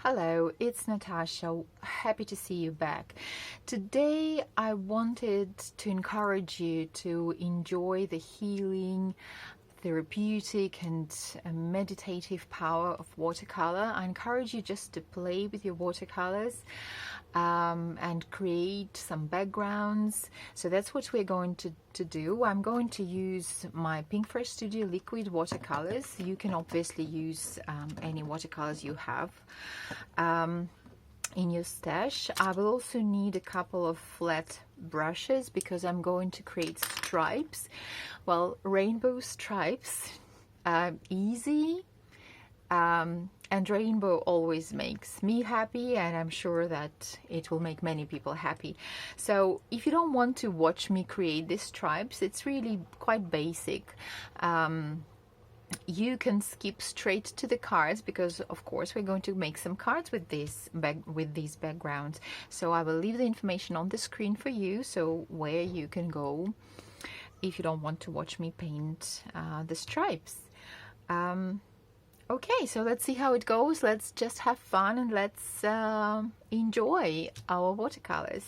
Hello, it's Natasha. Happy to see you back. Today I wanted to encourage you to enjoy the healing, therapeutic and meditative power of watercolor. I encourage you just to play with your watercolors and create some backgrounds. So that's what we're going to do. I'm going to use my Pinkfresh Studio liquid watercolors. You can obviously use any watercolors you have in your stash. I will also need a couple of flat brushes because I'm going to create stripes. Well, rainbow stripes, easy, and rainbow always makes me happy, and I'm sure that it will make many people happy. So if you don't want to watch me create these stripes, it's really quite basic. You can skip straight to the cards because of course we're going to make some cards with these backgrounds. So I will leave the information on the screen for you, so where you can go if you don't want to watch me paint the stripes. Okay, so let's see how it goes. Let's just have fun and let's enjoy our watercolors.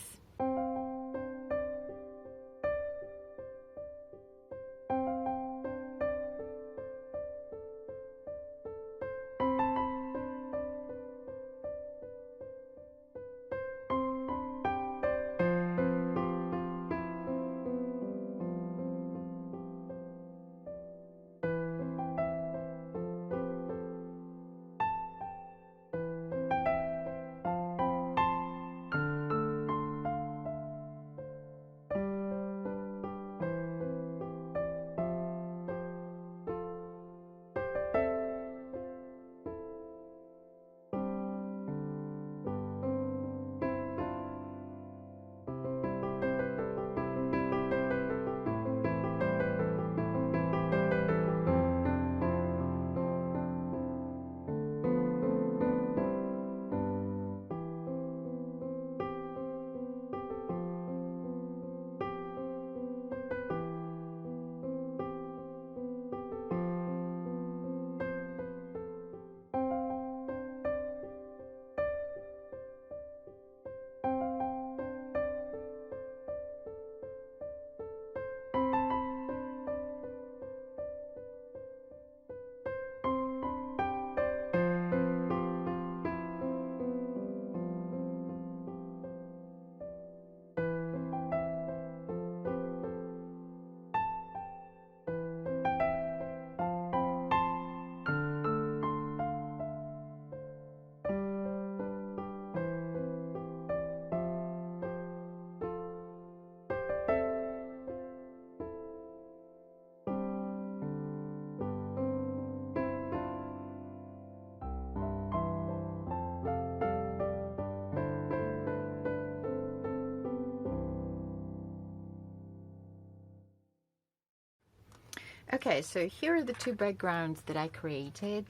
Okay, so here are the two backgrounds that I created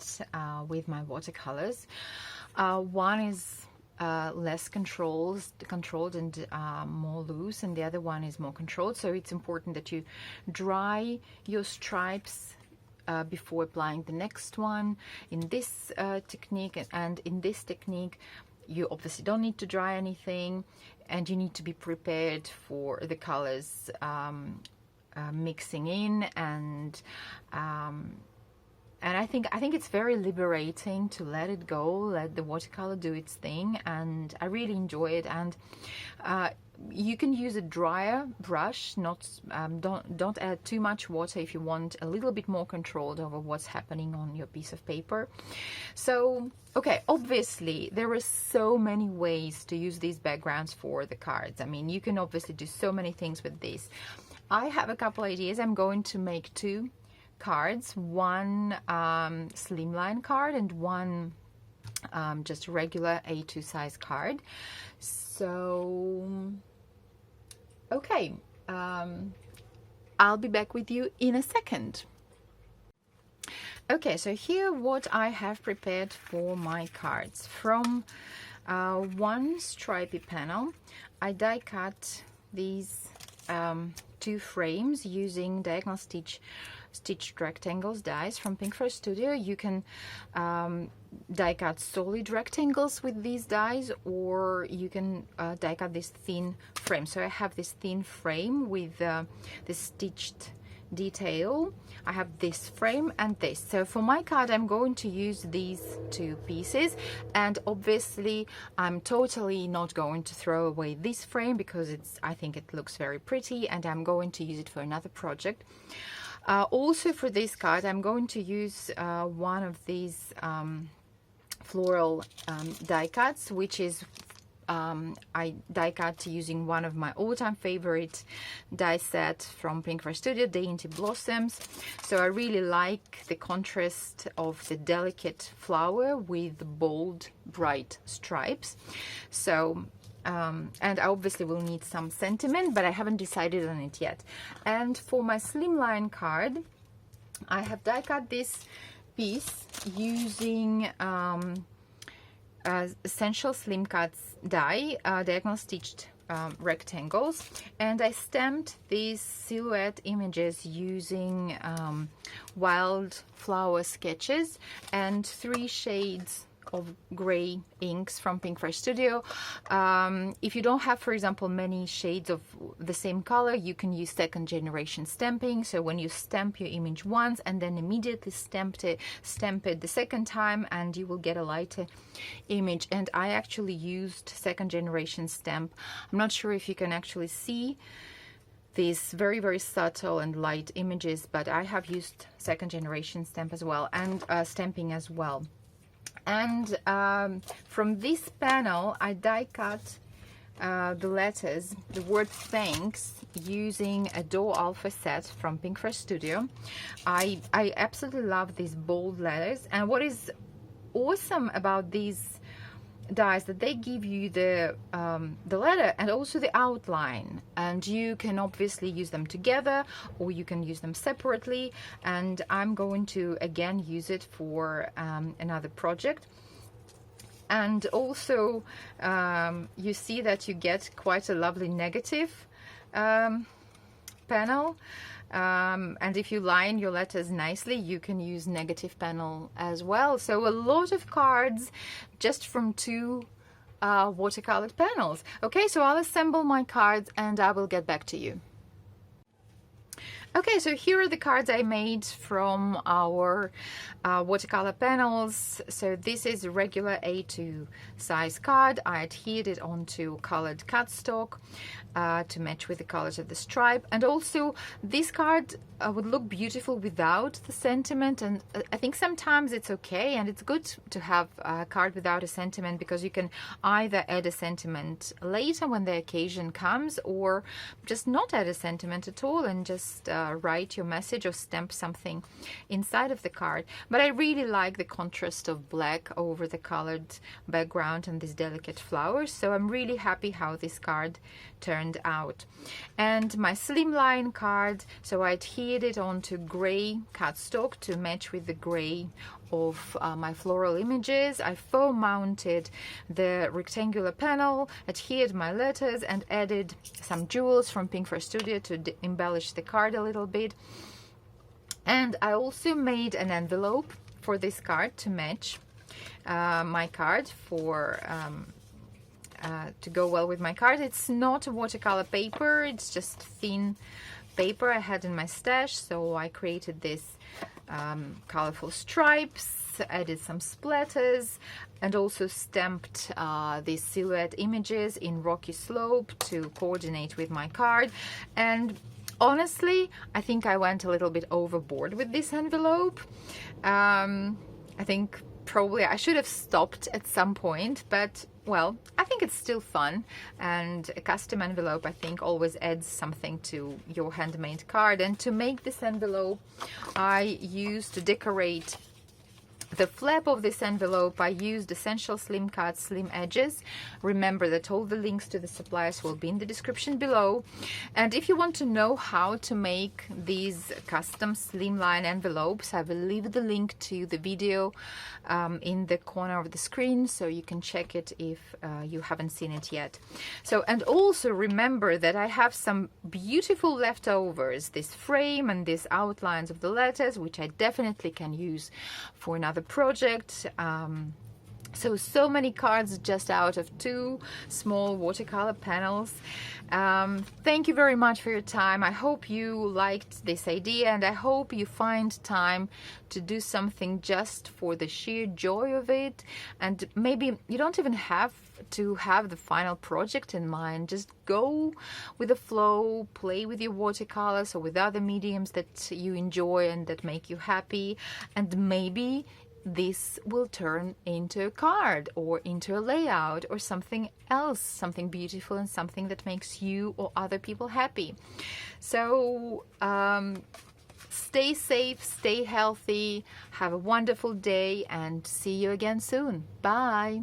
with my watercolors. One is less controlled and more loose, and the other one is more controlled. So it's important that you dry your stripes before applying the next one. In this technique and in this technique, you obviously don't need to dry anything, and you need to be prepared for the colors mixing in, and I think it's very liberating to let it go, let the watercolor do its thing, and I really enjoy it. And you can use a drier brush, not don't add too much water if you want a little bit more control over what's happening on your piece of paper. So okay, obviously there are so many ways to use these backgrounds for the cards. I mean, you can obviously do so many things with this. I have a couple ideas. I'm going to make two cards, one slimline card and one just regular A2 size card. So okay, I'll be back with you in a second. Okay, so here what I have prepared for my cards. From one stripy panel, I die cut these two frames using diagonal stitch stitched rectangles dies from Pinkfresh Studio. You can die cut solid rectangles with these dies, or you can die cut this thin frame. So I have this thin frame with the stitched detail. I have this frame and this. So for my card I'm going to use these two pieces, and obviously I'm totally not going to throw away this frame because I think it looks very pretty, and I'm going to use it for another project. Also for this card I'm going to use one of these floral die cuts, which is I die cut using one of my all-time favorite die set from Pinkfresh Studio, Dainty Blossoms. So I really like the contrast of the delicate flower with bold, bright stripes. So and I obviously will need some sentiment, but I haven't decided on it yet. And for my slimline card, I have die cut this piece using Essential Slim Cuts die, diagonal stitched rectangles, and I stamped these silhouette images using wildflower sketches and 3 shades of gray inks from Pinkfresh Studio. If you don't have, for example, many shades of the same color, you can use second generation stamping. So when you stamp your image once and then immediately stamp it the second time, and you will get a lighter image. And I actually used second generation stamp. I'm not sure if you can actually see these very, very subtle and light images, but I have used second generation stamp as well, and stamping as well. And from this panel I die cut the letters, the word thanks, using a Doe Alpha set from Pinkfresh Studio. I absolutely love these bold letters, and what is awesome about these dies that they give you the letter and also the outline, and you can obviously use them together or you can use them separately, and I'm going to again use it for another project. And also you see that you get quite a lovely negative panel. And if you line your letters nicely, you can use negative panel as well. So a lot of cards just from 2 watercolored panels. Okay, so I'll assemble my cards and I will get back to you. Okay, so here are the cards I made from our watercolor panels. So this is a regular A2 size card. I adhered it onto colored cardstock to match with the colors of the stripe. And also this card would look beautiful without the sentiment, and I think sometimes it's okay and it's good to have a card without a sentiment, because you can either add a sentiment later when the occasion comes, or just not add a sentiment at all and just write your message or stamp something inside of the card. But I really like the contrast of black over the colored background and these delicate flowers, so I'm really happy how this card turned out. And my slimline card, so I adhered it onto gray cardstock to match with the gray of my floral images. I foam mounted the rectangular panel, adhered my letters, and added some jewels from Pinkfresh Studio to embellish the card a little bit. And I also made an envelope for this card to match my card for to go well with my card. It's not a watercolor paper, it's just thin paper I had in my stash, so I created this colorful stripes, added some splatters, and also stamped these silhouette images in rocky slope to coordinate with my card. And honestly, I think I went a little bit overboard with this envelope. I think probably I should have stopped at some point, but well, I think it's still fun, and a custom envelope I think always adds something to your handmade card. And to make this envelope, I used to decorate the flap of this envelope, I used Essential Slim Cut Slim Edges. Remember that all the links to the suppliers will be in the description below. And if you want to know how to make these custom slimline envelopes, I will leave the link to the video in the corner of the screen, so you can check it if you haven't seen it yet. So, and also remember that I have some beautiful leftovers, this frame and these outlines of the letters, which I definitely can use for another project. So many cards just out of 2 small watercolor panels. Thank you very much for your time. I hope you liked this idea, and I hope you find time to do something just for the sheer joy of it. And maybe you don't even have to have the final project in mind. Just go with the flow, play with your watercolors or with other mediums that you enjoy and that make you happy, and maybe this will turn into a card or into a layout or something else, something beautiful and something that makes you or other people happy. So stay safe, stay healthy, have a wonderful day, and see you again soon. Bye.